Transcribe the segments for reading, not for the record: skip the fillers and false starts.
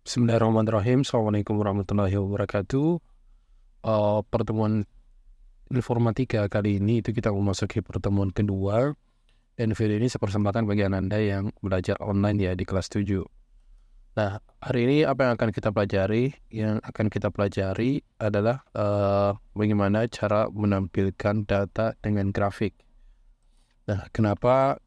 Bismillahirrahmanirrahim. Assalamualaikum warahmatullahi wabarakatuh. Pertemuan informatika kali ini itu kita memasuki pertemuan kedua, dan video ini saya persembahkan bagi Anda yang belajar online ya di kelas 7. Nah, hari ini apa yang akan kita pelajari? Yang akan kita pelajari adalah bagaimana cara menampilkan data dengan grafik. Nah, kenapa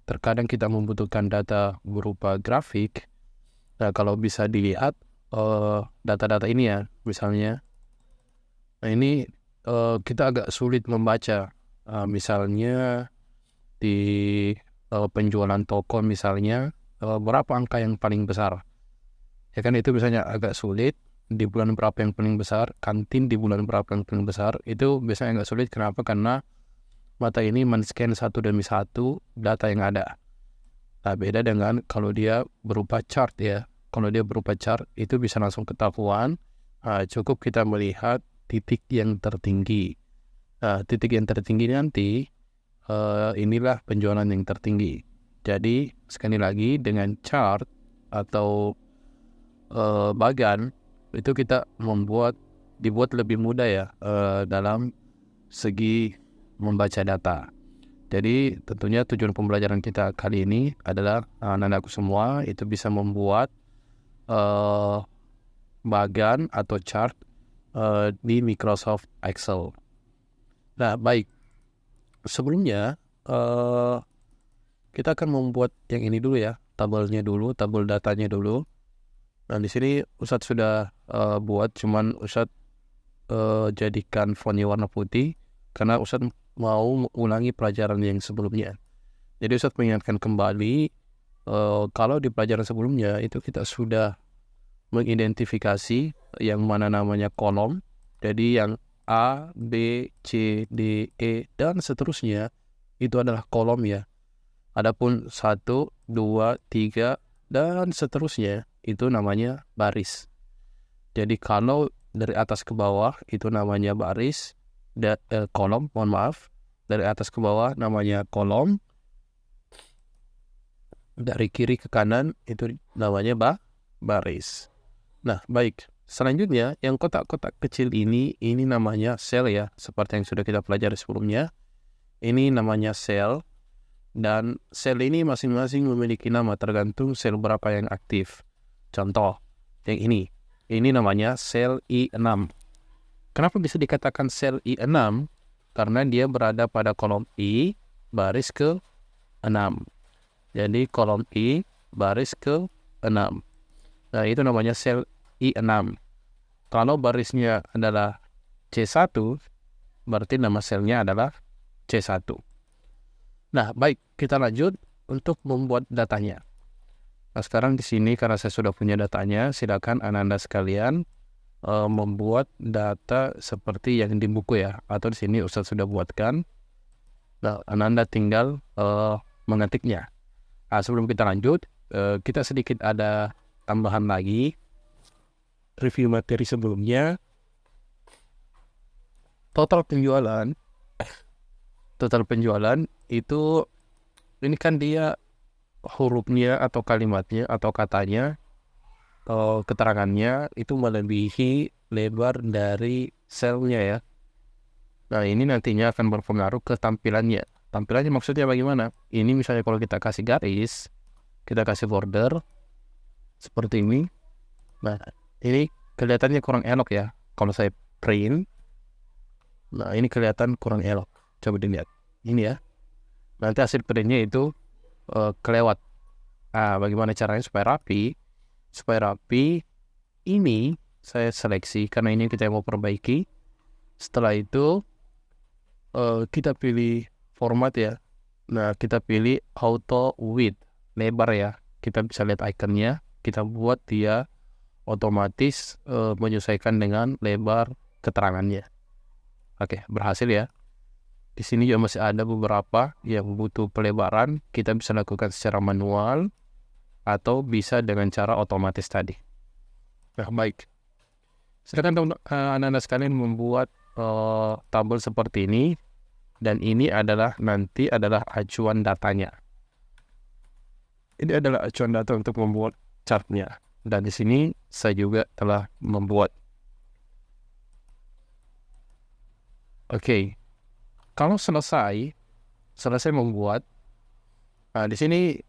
terkadang kita membutuhkan data berupa grafik? Nah, kalau bisa dilihat data-data ini ya, misalnya, nah ini kita agak sulit membaca. Misalnya di penjualan toko misalnya, berapa angka yang paling besar? Ya kan itu biasanya agak sulit. Di bulan berapa yang paling besar? Kantin di bulan berapa yang paling besar? Itu biasanya agak sulit. Kenapa? Karena mata ini men-scan satu demi satu data yang ada. Nah, beda dengan kalau dia berupa chart ya. Kalau dia berupa chart, itu bisa langsung ketahuan. Cukup kita melihat titik yang tertinggi. Titik yang tertinggi nanti, inilah penjualan yang tertinggi. Jadi, sekali lagi, dengan chart atau bagan, itu kita dibuat lebih mudah ya dalam segi membaca data. Jadi tentunya tujuan pembelajaran kita kali ini adalah anak-anakku semua itu bisa membuat bagan atau chart di Microsoft Excel. Nah, baik. Sebelumnya kita akan membuat yang ini dulu ya, tabelnya dulu, tabel datanya dulu. Nah, di sini Ustadz sudah buat, cuman Ustadz jadikan fontnya warna putih karena Ustadz mau ulangi pelajaran yang sebelumnya. Jadi Ustadz mengingatkan kembali kalau di pelajaran sebelumnya itu kita sudah mengidentifikasi yang mana namanya kolom. Jadi yang A, B, C, D, E, dan seterusnya itu adalah kolom ya. Adapun 1, 2, 3, dan seterusnya itu namanya baris. Jadi kalau dari atas ke bawah itu namanya baris, kolom, mohon maaf. Dari atas ke bawah namanya kolom. Dari kiri ke kanan itu namanya baris. Nah, baik. Selanjutnya, yang kotak-kotak kecil ini namanya sel ya, seperti yang sudah kita pelajari sebelumnya. Ini namanya sel, dan sel ini masing-masing memiliki nama tergantung sel berapa yang aktif. Contoh, yang ini namanya sel I6. Kenapa bisa dikatakan sel I6? Karena dia berada pada kolom I, baris ke-6. Jadi kolom I, baris ke-6. Nah, itu namanya sel I6. Kalau barisnya adalah C1, berarti nama selnya adalah C1. Nah, baik, kita lanjut untuk membuat datanya. Nah, sekarang di sini karena saya sudah punya datanya, silakan Anda sekalian membuat data seperti yang di buku ya, atau di sini Ustadz sudah buatkan. Nah, Anda tinggal mengetiknya. Nah, sebelum kita lanjut, kita sedikit ada tambahan lagi. Review materi sebelumnya, total penjualan itu, ini kan dia hurufnya atau kalimatnya atau katanya, keterangannya itu melebihi lebar dari selnya ya. Nah, ini nantinya akan berpengaruh ke tampilannya. Tampilannya maksudnya bagaimana? Ini misalnya kalau kita kasih garis, kita kasih border seperti ini. Nah, ini kelihatannya kurang elok ya. Kalau saya print, nah ini kelihatan kurang elok. Coba dilihat. Ini ya. Nanti hasil printnya itu kelewat. Nah, bagaimana caranya supaya rapi? Supaya rapi, ini saya seleksi karena ini kita mau perbaiki. Setelah itu kita pilih format ya. Nah, kita pilih auto width, lebar ya. Kita bisa lihat ikonnya. Kita buat dia otomatis menyesuaikan dengan lebar keterangannya. Oke, berhasil ya. Di sini juga masih ada beberapa yang butuh pelebaran. Kita bisa lakukan secara manual atau bisa dengan cara otomatis tadi. Nah, baik. Silakan anak-anak sekalian membuat tabel seperti ini, dan ini nanti adalah acuan datanya. Ini adalah acuan data untuk membuat chartnya. Dan di sini saya juga telah membuat. Oke, kalau selesai membuat, nah di sini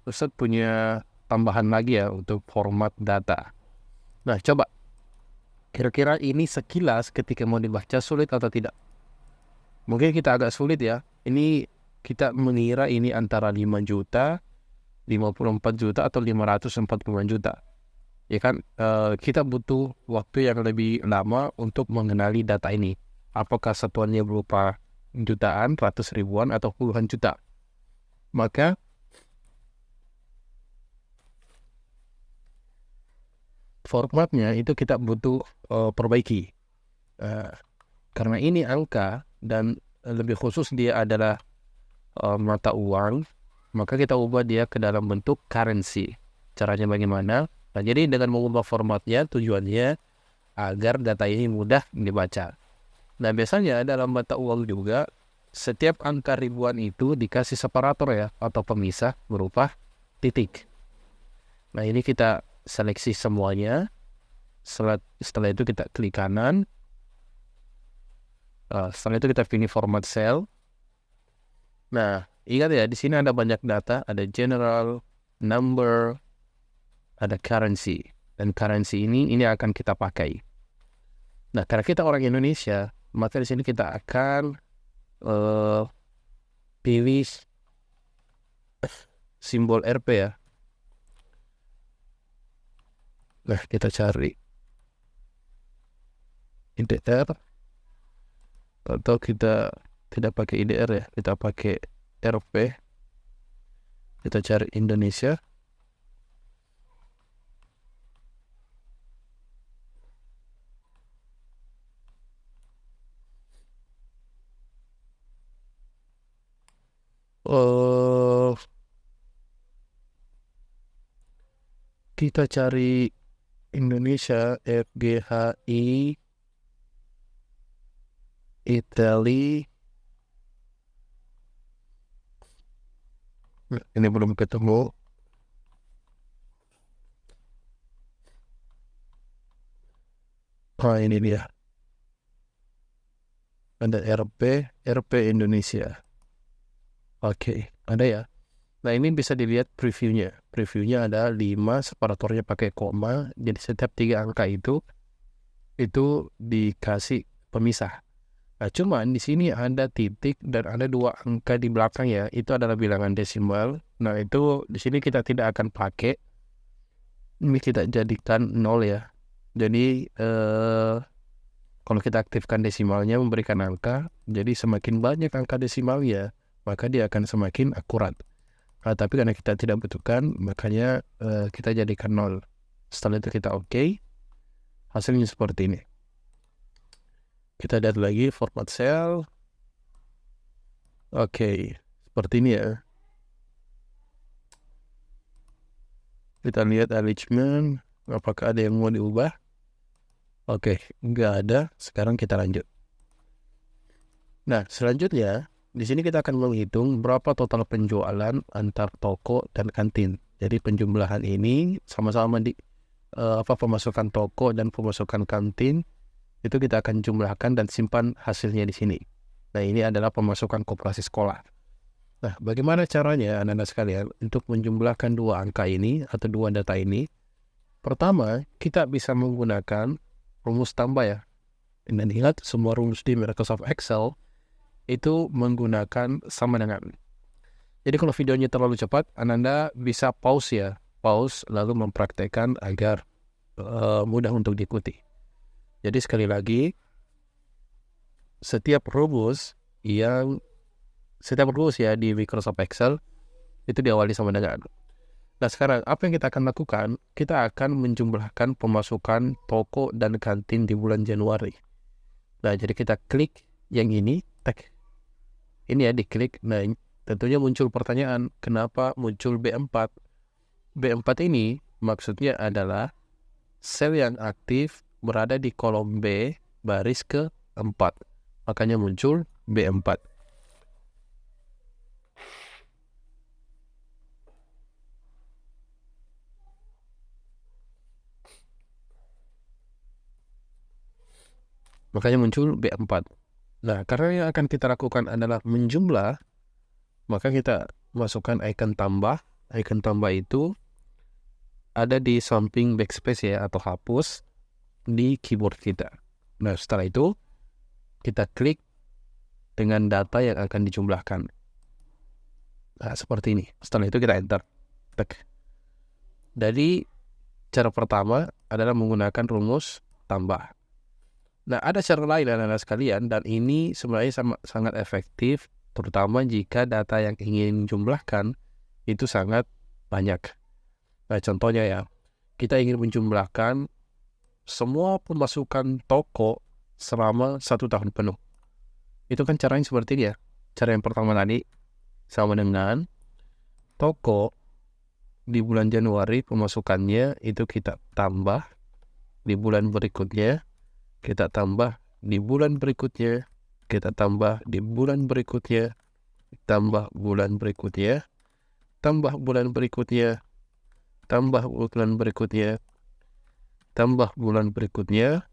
Ustadz punya tambahan lagi ya untuk format data. Nah, coba kira-kira ini sekilas ketika mau dibaca sulit atau tidak? Mungkin kita agak sulit ya. Ini kita mengira ini antara 5 juta, 54 juta, atau 545 juta. Ya kan, kita butuh waktu yang lebih lama untuk mengenali data ini. Apakah satuannya berupa jutaan, ratus ribuan, atau puluhan juta. Maka formatnya itu kita butuh perbaiki. Karena ini angka dan lebih khusus dia adalah mata uang, maka kita ubah dia ke dalam bentuk currency. Caranya bagaimana? Nah, jadi dengan mengubah formatnya tujuannya agar data ini mudah dibaca. Nah, biasanya dalam mata uang juga setiap angka ribuan itu dikasih separator ya, atau pemisah berupa titik. Nah, ini kita seleksi semuanya. Setelah itu kita klik kanan. Setelah itu kita pilih format cell. Nah, ingat ya, di sini ada banyak data, ada general, number, ada currency. Dan currency ini akan kita pakai. Nah, karena kita orang Indonesia, maka di sini kita akan pilih simbol Rp ya. Nah, kita cari IDR, atau kita tidak pakai IDR ya, kita pakai Rp. Kita cari Indonesia. Kita cari Indonesia, FGHI, Italy. Ini belum ketemu. Ini dia. Ada RP Indonesia. Oke, ada ya. Nah, ini bisa dilihat previewnya. Previewnya ada 5, separatornya pakai koma. Jadi setiap 3 angka itu dikasih pemisah. Nah, cuman di sini ada titik dan ada 2 angka di belakang ya. Itu adalah bilangan desimal. Nah, itu di sini kita tidak akan pakai. Ini kita jadikan 0 ya. Jadi kalau kita aktifkan desimalnya memberikan angka, jadi semakin banyak angka desimalnya, maka dia akan semakin akurat. Tapi karena kita tidak butuhkan, makanya kita jadikan 0. Setelah itu kita OK. Hasilnya seperti ini. Kita lihat lagi format cell. Oke, seperti ini ya. Kita lihat arrangement. Apakah ada yang mau diubah? Oke, nggak ada. Sekarang kita lanjut. Nah, selanjutnya di sini kita akan menghitung berapa total penjualan antar toko dan kantin. Jadi penjumlahan ini sama-sama di pemasukan toko dan pemasukan kantin itu kita akan jumlahkan dan simpan hasilnya di sini. Nah, ini adalah pemasukan koperasi sekolah. Nah, bagaimana caranya anak-anak sekalian untuk menjumlahkan 2 angka ini atau 2 data ini? Pertama, kita bisa menggunakan rumus tambah ya. Dan ingat, semua rumus di Microsoft Excel itu menggunakan sama dengan. Jadi kalau videonya terlalu cepat, Anda bisa pause ya. Pause lalu mempraktekkan agar mudah untuk diikuti. Jadi sekali lagi, setiap rumus ya di Microsoft Excel itu diawali sama dengan. Nah, sekarang apa yang kita akan lakukan? Kita akan menjumlahkan pemasukan toko dan kantin di bulan Januari. Nah, jadi kita klik yang ini, tag. Ini ya, diklik. Nah, tentunya muncul pertanyaan, kenapa muncul B4? B4 ini maksudnya adalah sel yang aktif berada di kolom B baris ke-4. Makanya muncul B4. makanya muncul B4. Nah, karena yang akan kita lakukan adalah menjumlah, maka kita masukkan icon tambah. Icon tambah itu ada di samping backspace ya, atau hapus di keyboard kita. Nah, setelah itu kita klik dengan data yang akan dijumlahkan. Nah, seperti ini. Setelah itu kita enter. Tek. Jadi, cara pertama adalah menggunakan rumus tambah. Nah, ada cara lain anak-anak sekalian, dan ini sebenarnya sangat efektif, terutama jika data yang ingin jumlahkan itu sangat banyak. Nah, contohnya ya, kita ingin menjumlahkan semua pemasukan toko selama 1 tahun penuh. Itu kan caranya seperti ini ya. Cara yang pertama tadi sama dengan toko di bulan Januari pemasukannya itu kita tambah di bulan berikutnya, kita tambah di bulan berikutnya, kita tambah di bulan berikutnya, tambah bulan berikutnya, tambah bulan berikutnya, tambah bulan berikutnya, tambah bulan berikutnya,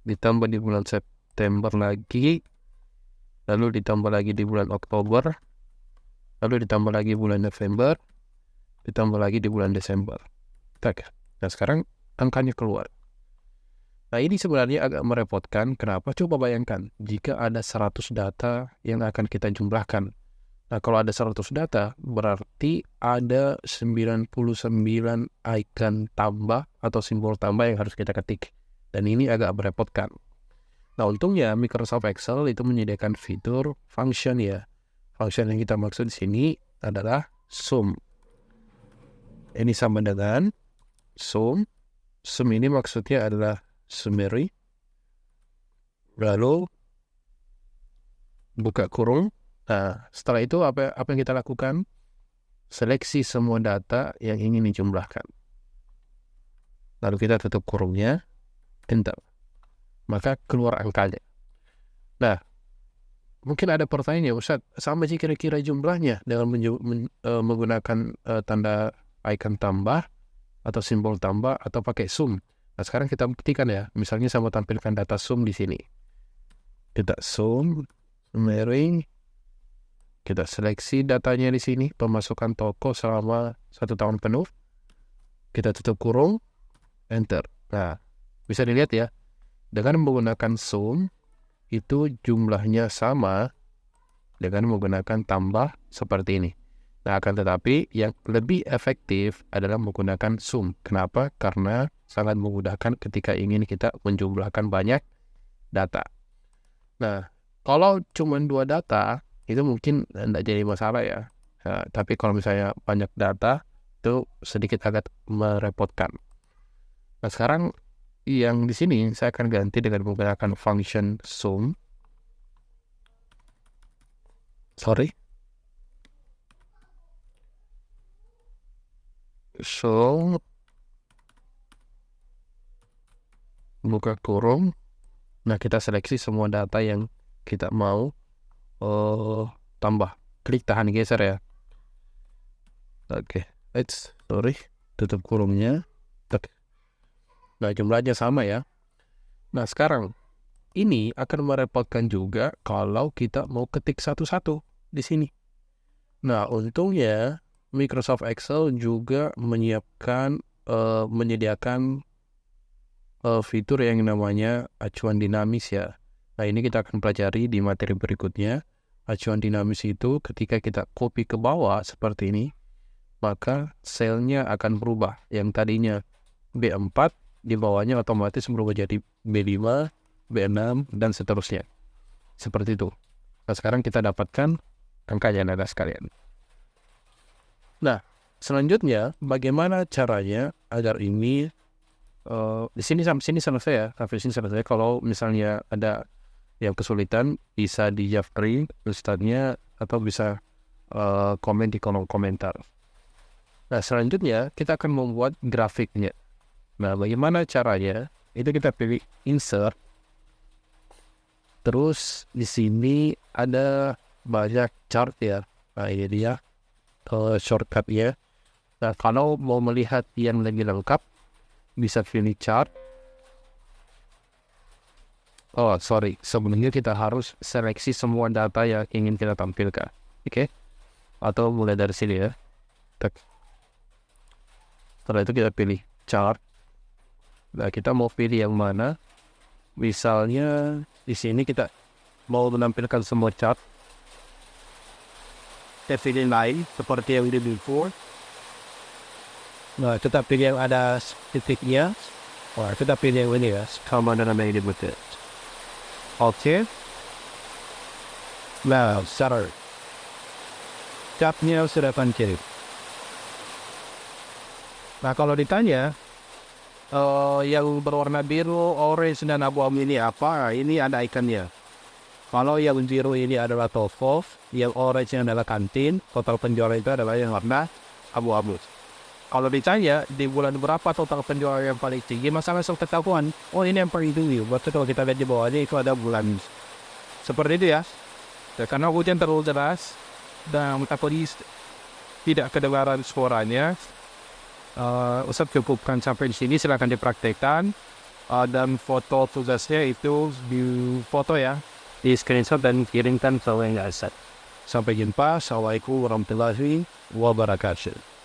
ditambah di bulan September lagi, lalu ditambah lagi di bulan Oktober, lalu ditambah lagi bulan November, ditambah lagi di bulan Desember. Tak. Nah, sekarang angkanya keluar. Nah, ini sebenarnya agak merepotkan. Kenapa? Coba bayangkan jika ada 100 data yang akan kita jumlahkan. Nah, kalau ada 100 data, berarti ada 99 icon tambah atau simbol tambah yang harus kita ketik. Dan ini agak merepotkan. Nah, untungnya Microsoft Excel itu menyediakan fitur function ya. Function yang kita maksud di sini adalah sum. Ini sama dengan sum. Sum ini maksudnya adalah summary. Lalu buka kurung. Nah, setelah itu apa yang kita lakukan? Seleksi semua data yang ingin dijumlahkan. Lalu kita tutup kurungnya, enter. Maka keluar angkanya. Nah, mungkin ada pertanyaan ya, Ustaz, sama sih kira-kira jumlahnya dengan menggunakan tanda icon tambah atau simbol tambah atau pakai sum. Nah, sekarang kita buktikan ya. Misalnya saya mau tampilkan data sum di sini. Kita sum, summary. Kita seleksi datanya di sini, pemasukan toko selama 1 tahun penuh. Kita tutup kurung, enter. Nah, bisa dilihat ya, dengan menggunakan sum, itu jumlahnya sama dengan menggunakan tambah seperti ini. Nah, akan tetapi yang lebih efektif adalah menggunakan sum. Kenapa? Karena sangat memudahkan ketika ingin kita menjumlahkan banyak data. Nah, kalau cuma 2 data, itu mungkin tidak jadi masalah ya. Nah, tapi kalau misalnya banyak data, itu sedikit agak merepotkan. Nah, sekarang yang di sini saya akan ganti dengan menggunakan function sum. Sum, buka kurung. Nah, kita seleksi semua data yang kita mau tambah. Klik tahan geser ya. Oke, tutup kurungnya. Nah, jumlahnya sama ya. Nah, sekarang ini akan merepotkan juga kalau kita mau ketik satu-satu di sini. Nah, untungnya Microsoft Excel juga menyediakan fitur yang namanya acuan dinamis ya. Nah, ini kita akan pelajari di materi berikutnya. Acuan dinamis itu ketika kita copy ke bawah seperti ini, maka selnya akan berubah. Yang tadinya B4, di bawahnya otomatis berubah jadi B5, B6, dan seterusnya. Seperti itu. Nah, sekarang kita dapatkan angkanya Anda sekalian. Nah, selanjutnya bagaimana caranya agar ini di sini sampai sini selesai ya. Sampai sini selesai. Kalau misalnya ada yang kesulitan, bisa di japri Ustadznya atau bisa komen di kolom komentar. Nah, selanjutnya kita akan membuat grafiknya. Nah, bagaimana caranya? Itu kita pilih insert. Terus di sini ada banyak chart ya. Nah, ini dia shortcutnya. Nah, kalau mau melihat yang lebih lengkap, bisa pilih chart. Oh, sorry. Sebelumnya kita harus seleksi semua data yang ingin kita tampilkan. Oke? Atau mulai dari sini ya. Tek. Setelah itu kita pilih chart. Nah, kita mau pilih yang mana? Misalnya di sini kita mau menampilkan semua chart. Kita pilih lain seperti yang di before. Nah, kita pilih yang ada titiknya. Wah, kita pilih yang ini ya. Common animated with it. Oke. Nah, start. Capnya sudah kirim. Nah, kalau ditanya yang berwarna biru, orange, dan abu-abu ini apa? Ini ada ikonnya. Kalau yang biru ini adalah toko, yang orange yang adalah kantin, total penjualan itu adalah yang warna abu-abu. Kalau ditanya di bulan berapa total penjualan yang paling tinggi, masa langsung ketahuan. Oh, ini yang paling tinggi. Berarti kalau kita lihat di bawah ini itu ada bulan. Seperti itu ya. Karena hujan terlalu deras dan metabolis tidak kedengaran suaranya. Ustadz cukupkan sampai di sini, silahkan dipraktekkan. Dan foto tugasnya itu di foto ya, di screenshot dan kirimkan ke WhatsApp. Sampai jumpa. Assalamualaikum warahmatullahi wabarakatuh.